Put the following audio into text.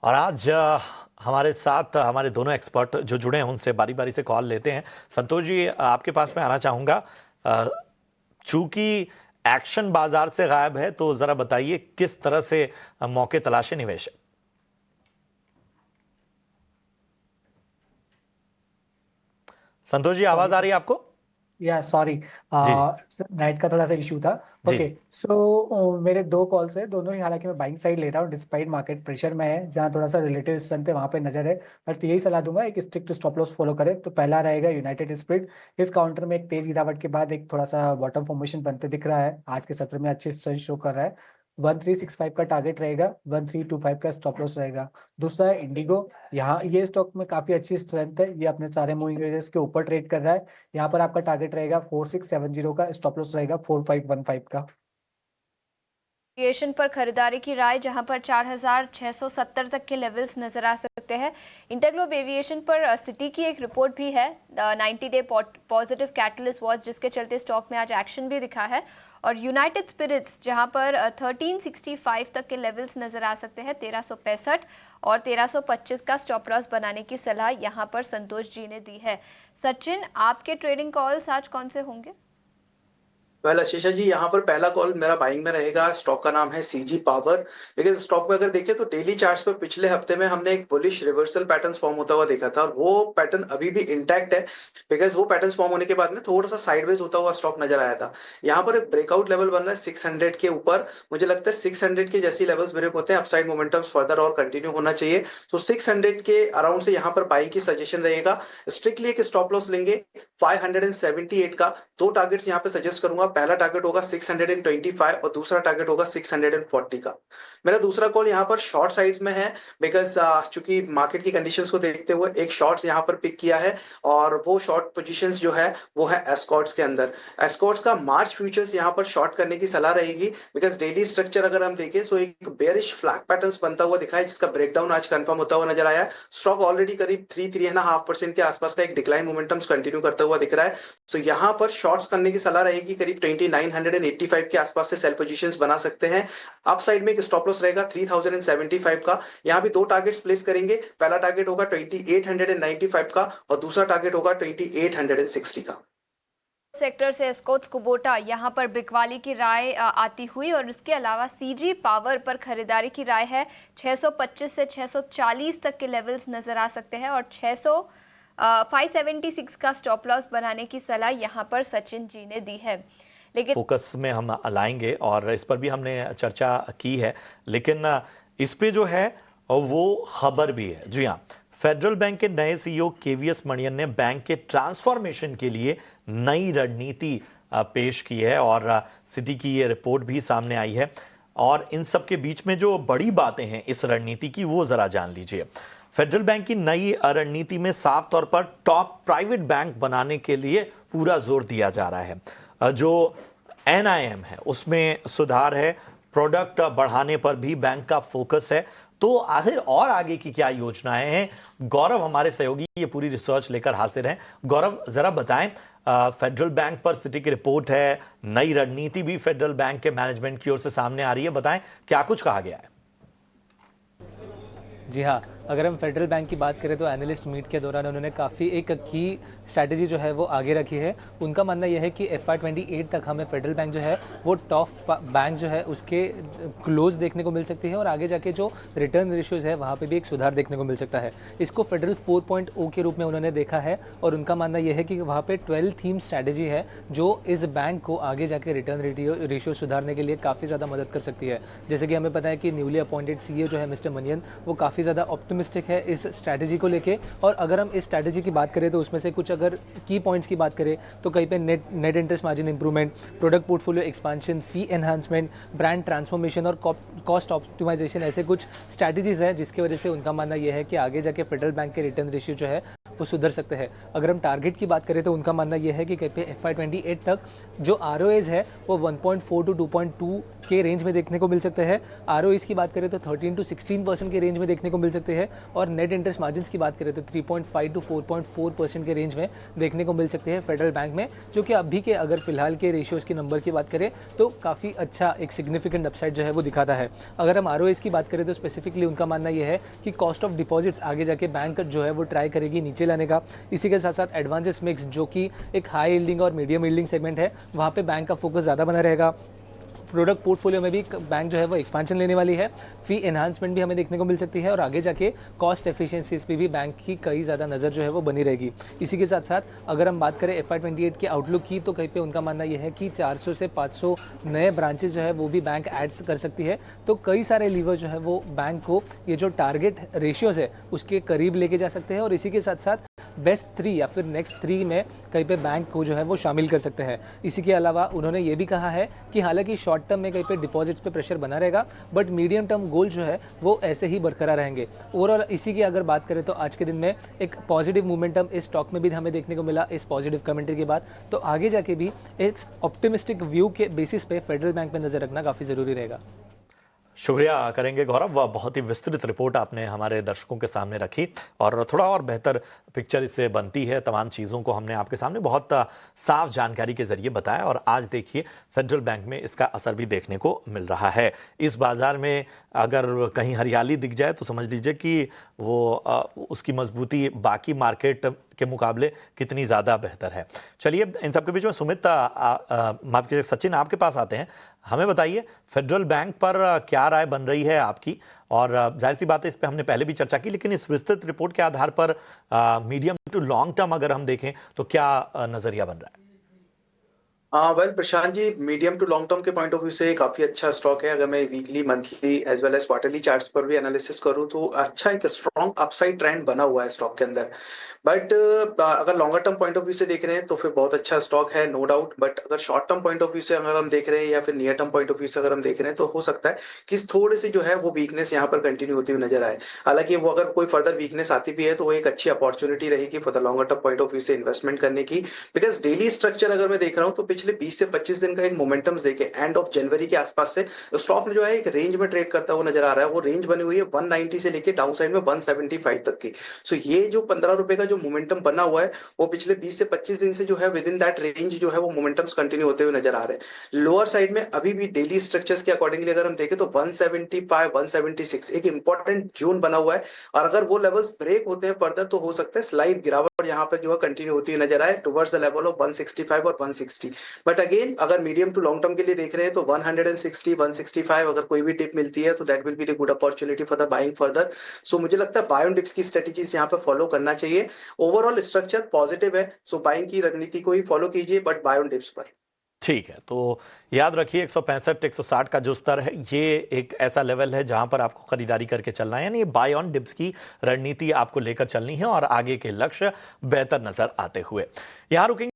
और आज हमारे साथ हमारे दोनों एक्सपर्ट जो जुड़े हैं उनसे बारी बारी से कॉल लेते हैं। संतोष जी, आपके पास मैं आना चाहूँगा। चूंकि एक्शन बाजार से गायब है, तो ज़रा बताइए किस तरह से मौके तलाशे निवेश। संतोष जी, सॉरी आवाज़ आ रही है आपको? या सॉरी जी जी। नेट का थोड़ा सा इशू था। जी ओके, जी। सो मेरे दो कॉल्स है, दोनों ही हालांकि मैं बाइंग साइड ले रहा हूँ डिस्पाइट मार्केट प्रेशर में है, जहाँ थोड़ा सा रिलेटिव स्ट्रेंथ है वहाँ पे नजर है। बट यही सलाह दूंगा, एक स्ट्रिक्ट स्टॉप लॉस फॉलो करें। तो पहला रहेगा यूनाइटेड स्पिरिट। इस काउंटर में एक तेज गिरावट के बाद एक थोड़ा सा बॉटम फॉर्मेशन बनते दिख रहा है, आज के सत्र में अच्छे स्ट्रेंथ शो कर रहा है। 1365 का टारगेट रहेगा, 1325 का स्टॉप लॉस रहेगा। दूसरा है इंडिगो। यहाँ ये स्टॉक में काफी अच्छी स्ट्रेंथ है, ये अपने सारे मूविंग एवरेज के ऊपर ट्रेड कर रहा है। यहाँ पर आपका टारगेट रहेगा 4670 का, स्टॉप लॉस रहेगा 4515 का। एविएशन पर खरीदारी की राय, जहां पर 4670 तक के लेवल्स नजर आ सकते हैं। इंटरग्लोब एविएशन पर सिटी की एक रिपोर्ट भी है, 90 डे पॉजिटिव कैटलिस्ट वॉच, जिसके चलते स्टॉक में आज एक्शन भी दिखा है। और यूनाइटेड स्पिरिट्स, जहां पर 1365 तक के लेवल्स नजर आ सकते हैं, 1365 और 1325 का स्टॉप लॉस बनाने की सलाह यहां पर संतोष जी ने दी है। सचिन, आपके ट्रेडिंग कॉल्स आज कौन से होंगे? आशीषा जी, यहाँ पर पहला कॉल मेरा बाइंग में रहेगा। स्टॉक का नाम है सीजी पावर। लेकिन स्टॉक में अगर देखें तो डेली चार्ट्स पर पिछले हफ्ते में हमने एक बुलिश रिवर्सल पैटर्न फॉर्म होता हुआ देखा था, और वो पैटर्न अभी भी इंटैक्ट है। बिकॉज वो पैटर्न फॉर्म होने के बाद में थोड़ा सा साइडवेज होता हुआ स्टॉक नजर आया था। यहाँ पर एक ब्रेकआउट लेवल बन रहा है 600 के ऊपर। मुझे लगता है 600 के जैसी लेवल्स ब्रेक होते हैं, अपसाइड मोमेंटम फर्दर और कंटिन्यू होना चाहिए। तो 600 के अराउंड से यहाँ पर बाइंग की सजेशन रहेगा। स्ट्रिक्टली एक स्टॉप लॉस लेंगे 578 का। दो टारगेट्स यहाँ पे सजेस्ट करूंगा। पहला टारगेट होगा 625 और दूसरा टारगेट होगा 640 का। मेरा दूसरा कॉल यहाँ पर शॉर्ट साइड्स में है। बिकॉज चूंकि मार्केट की कंडीशंस को देखते हुए एक शॉर्ट्स यहाँ पर पिक किया है, और वो शॉर्ट पोजीशंस जो है वो है एस्कॉर्ट्स के अंदर। एस्कॉर्ट्स का मार्च फ्यूचर्स यहाँ पर शॉर्ट करने की सलाह रहेगी। बिकॉज डेली स्ट्रक्चर अगर हम देखें तो एक बेरिश फ्लैग पैटर्न बनता हुआ दिखा है, जिसका ब्रेकडाउन आज कंफर्म होता हुआ नजर आया है। स्टॉक ऑलरेडी करीब 3-3.5% के आसपास का एक डिक्लाइन मोमेंटम्स कंटिन्यू करता हुआ दिख रहा है। सो यहाँ पर शॉर्ट्स करने की सलाह रहेगी, करीब 2985 के आसपास से सेल पोजीशंस बना सकते हैं। अप साइड में एक स्टॉप लॉस रहेगा 3075 का। यहाँ भी दो टारगेट्स प्लेस करेंगे। पहला टारगेट होगा 2895 का और दूसरा टारगेट होगा 2860 का। सेक्टर से एस्कॉर्ट्स कुबोटा, यहाँ पर बिकवाली की राय आती हुई, और इसके अलावा सीजी पावर पर खरीदारी की राय है। 625 से 640 तक के लेवल्स नजर आ सकते हैं, और 576 का स्टॉप लॉस बनाने की सलाह यहाँ पर सचिन जी ने दी है। लेकिन फोकस में हम लाएंगे और इस पर भी हमने चर्चा की है, लेकिन इस पे जो है वो खबर भी है। जी हाँ, फेडरल बैंक के नए सीईओ केवीएस मणियन ने बैंक के ट्रांसफॉर्मेशन के लिए नई रणनीति पेश की है, और सिटी की ये रिपोर्ट भी सामने आई है। और इन सब के बीच में जो बड़ी बातें हैं इस रणनीति की, वो जरा जान लीजिए। फेडरल बैंक की नई रणनीति में साफ तौर पर टॉप प्राइवेट बैंक बनाने के लिए पूरा जोर दिया जा रहा है। जो एनआईएम है उसमें सुधार है, प्रोडक्ट बढ़ाने पर भी बैंक का फोकस है। तो आखिर और आगे की क्या योजनाएं हैं, गौरव हमारे सहयोगी ये पूरी रिसर्च लेकर हाजिर हैं। गौरव, जरा बताएं। फेडरल बैंक पर सिटी की रिपोर्ट है, नई रणनीति भी फेडरल बैंक के मैनेजमेंट की ओर से सामने आ रही है, बताएं क्या कुछ कहा गया है। जी हाँ, अगर हम फेडरल बैंक की बात करें तो एनालिस्ट मीट के दौरान उन्होंने काफ़ी एक की स्ट्रैटेजी जो है वो आगे रखी है। उनका मानना यह है कि FY28 तक हमें फेडरल बैंक जो है वो टॉप बैंक जो है उसके क्लोज देखने को मिल सकती है, और आगे जाके जो रिटर्न रेशियोज है वहाँ पे भी एक सुधार देखने को मिल सकता है। इसको फेडरल 4.0 के रूप में उन्होंने देखा है, और उनका मानना यह है कि वहाँ पर 12 थीम स्ट्रैटेजी है जो इस बैंक को आगे जाके रिटर्न रेशियो सुधारने के लिए काफ़ी ज़्यादा मदद कर सकती है। जैसे कि हमें पता है कि न्यूली अपॉइंटेड सीईओ जो है मिस्टर मनियन, वो काफ़ी ज़्यादा ऑप्टिमिस्टिक है इस स्ट्रैटेजी को लेके। और अगर हम इस स्ट्रैटेजी की बात करें तो उसमें से कुछ अगर की पॉइंट्स की बात करें तो कहीं पे net interest margin improvement, product portfolio expansion, fee enhancement, brand transformation और कॉस्ट ऑप्टिमाइजेशन, ऐसे कुछ स्ट्रैटेजीज हैं जिसकी वजह से उनका मानना यह है कि आगे जाके फेडरल बैंक के रिटर्न रेशियो जो है वो सुधर सकते हैं। अगर हम टारगेट की बात करें तो उनका मानना यह है कि कहीं पे FY28 तक जो ROAs है वो 1.4 to 2.2 के रेंज में देखने को मिल सकते हैं। ROEs की बात करें तो 13 to 16% के रेंज में देखने को मिल सकते हैं और नेट इंटरेस्ट मार्जिन की बात करें तो 3.5 to 4.4% के रेंज में देखने को मिल सकते हैं फेडरल बैंक में, जो कि अभी के अगर फिलहाल के रेशियोज की नंबर की बात करें तो काफ़ी अच्छा एक सिग्निफिकेंट अपसाइड जो है वो दिखाता है। अगर हम ROAs की बात करें तो स्पेसिफिकली उनका मानना यह है कि कॉस्ट ऑफ डिपॉजिट्स आगे जाके बैंक जो है वो ट्राई करेगी नीचे लाने का। इसी के साथ साथ एडवांसेस मिक्स जो कि एक हाई यील्डिंग और मीडियम यील्डिंग सेगमेंट है, वहाँ पे बैंक का फोकस ज़्यादा बना रहेगा। प्रोडक्ट पोर्टफोलियो में भी बैंक जो है वो एक्सपेंशन लेने वाली है, फी एनहांसमेंट भी हमें देखने को मिल सकती है और आगे जाके कॉस्ट एफिशिएंसीज पे भी बैंक की कई ज़्यादा नज़र जो है वो बनी रहेगी। इसी के साथ साथ अगर हम बात करें FY28 के आउटलुक की तो कहीं पे उनका मानना यह है कि 400 से 500 नए ब्रांचेज जो है वो भी बैंक एड्स कर सकती है। तो कई सारे लीवर जो है वो बैंक को ये जो टारगेट रेशियोज है उसके करीब लेके जा सकते हैं और इसी के साथ साथ बेस्ट 3 या फिर नेक्स्ट 3 में कहीं पे बैंक को जो है वो शामिल कर सकते हैं। इसी के अलावा उन्होंने ये भी कहा है कि हालांकि शॉर्ट टर्म में कहीं पे डिपॉजिट्स पे प्रेशर बना रहेगा बट मीडियम टर्म गोल जो है वो ऐसे ही बरकरार रहेंगे। ओवरऑल इसी की अगर बात करें तो आज के दिन में एक पॉजिटिव मोमेंटम इस स्टॉक में भी हमें देखने को मिला इस पॉजिटिव कमेंट्री के बाद। तो आगे जाके भी एक ऑप्टिमिस्टिक व्यू के बेसिस पे फेडरल बैंक पे नजर रखना काफ़ी ज़रूरी रहेगा। शुक्रिया करेंगे गौरव, वह बहुत ही विस्तृत रिपोर्ट आपने हमारे दर्शकों के सामने रखी और थोड़ा और बेहतर पिक्चर इससे बनती है। तमाम चीज़ों को हमने आपके सामने बहुत साफ जानकारी के जरिए बताया और आज देखिए फेडरल बैंक में इसका असर भी देखने को मिल रहा है। इस बाज़ार में अगर कहीं हरियाली दिख जाए तो समझ लीजिए कि वो उसकी मजबूती बाकी मार्केट के मुकाबले कितनी ज़्यादा बेहतर है। चलिए इन सब के बीच में सुमित, माफ कीजिए सचिन, आपके पास आते हैं। हमें बताइए फेडरल बैंक पर क्या राय बन रही है आपकी, और जाहिर सी बात है इस पे हमने पहले भी चर्चा की, लेकिन इस विस्तृत रिपोर्ट के आधार पर मीडियम टू लॉन्ग टर्म अगर हम देखें तो क्या नजरिया बन रहा है? Well Prashant ji, medium to long term के पॉइंट ऑफ व्यू से काफी अच्छा स्टॉक है। अगर मैं weekly, monthly as well as quarterly charts पर भी एनालिसिस करूं तो अच्छा एक स्ट्रॉन्ग अपसाइड ट्रेंड बना हुआ है स्टॉक के अंदर। बट अगर longer term point of view से देख रहे हैं तो फिर बहुत अच्छा स्टॉक है, नो डाउट। बट अगर short term point of view से अगर हम देख रहे हैं या फिर near term point of view से अगर हम देख रहे हैं तो हो सकता है कि थोड़ी सी जो है वो वीकनेस यहाँ पर कंटिन्यू होती हुई नजर आए। हालांकि वो अगर कोई फर्दर वीकनेस आती भी है तो वो एक अच्छी अपॉर्चुनिटी रहेगी for the longer term point of view से इन्वेस्टमेंट करने की। बिकॉज डेली स्ट्रक्चर अगर मैं देख रहा हूँ तो पिछले 20 से 25 दिन का एक मोमेंटम देखे एंड ऑफ जनवरी के आसपास से स्टॉक जो है एक रेंज में ट्रेड करता हुआ नजर आ रहा है। वो रेंज बनी हुई है 190 से लेके डाउन साइड में 175 तक की। सो ये जो 15 रुपए का जो मोमेंटम बना हुआ है वो पिछले 20 से 25 दिन से जो है विद इन दैट रेंज जो है वो मोमेंटम्स कंटिन्यू होते हुए नजर आ रहे हैं। लोअर साइड में अभी भी डेली स्ट्रक्चर्स के अकॉर्डिंगली अगर हम देखें तो 175 176 एक इंपॉर्टेंट जोन बना हुआ है और अगर वो लेवल्स ब्रेक होते हैं फर्दर तो हो सकता है स्लाइड गिरावट यहाँ पर जो है कंटिन्यू होती हुई नजर आए टुवर्ड्स द लेवल ऑफ 165 और 160। बट अगेन अगर मीडियम टू लॉन्ग टर्म के लिए देख रहे हैं तो 160 165 अगर कोई भी टिप मिलती है तो that will be the good opportunity for the buying further. So मुझे लगता है बाय ऑन डिप्स की स्ट्रेटेजीज यहाँ पे फॉलो करना चाहिए। ओवरऑल स्ट्रक्चर पॉजिटिव है, सो बाइंग की रणनीति को ही फॉलो कीजिए बट बाय ऑन डिप्स पर। ठीक है, तो याद रखिए 165 160 का जो स्तर है ये एक ऐसा लेवल है जहां पर आपको खरीदारी करके चलना है, यानी बाय ऑन डिप्स की रणनीति आपको लेकर चलनी है और आगे के लक्ष्य बेहतर नजर आते हुए। यहां रुकेंगे।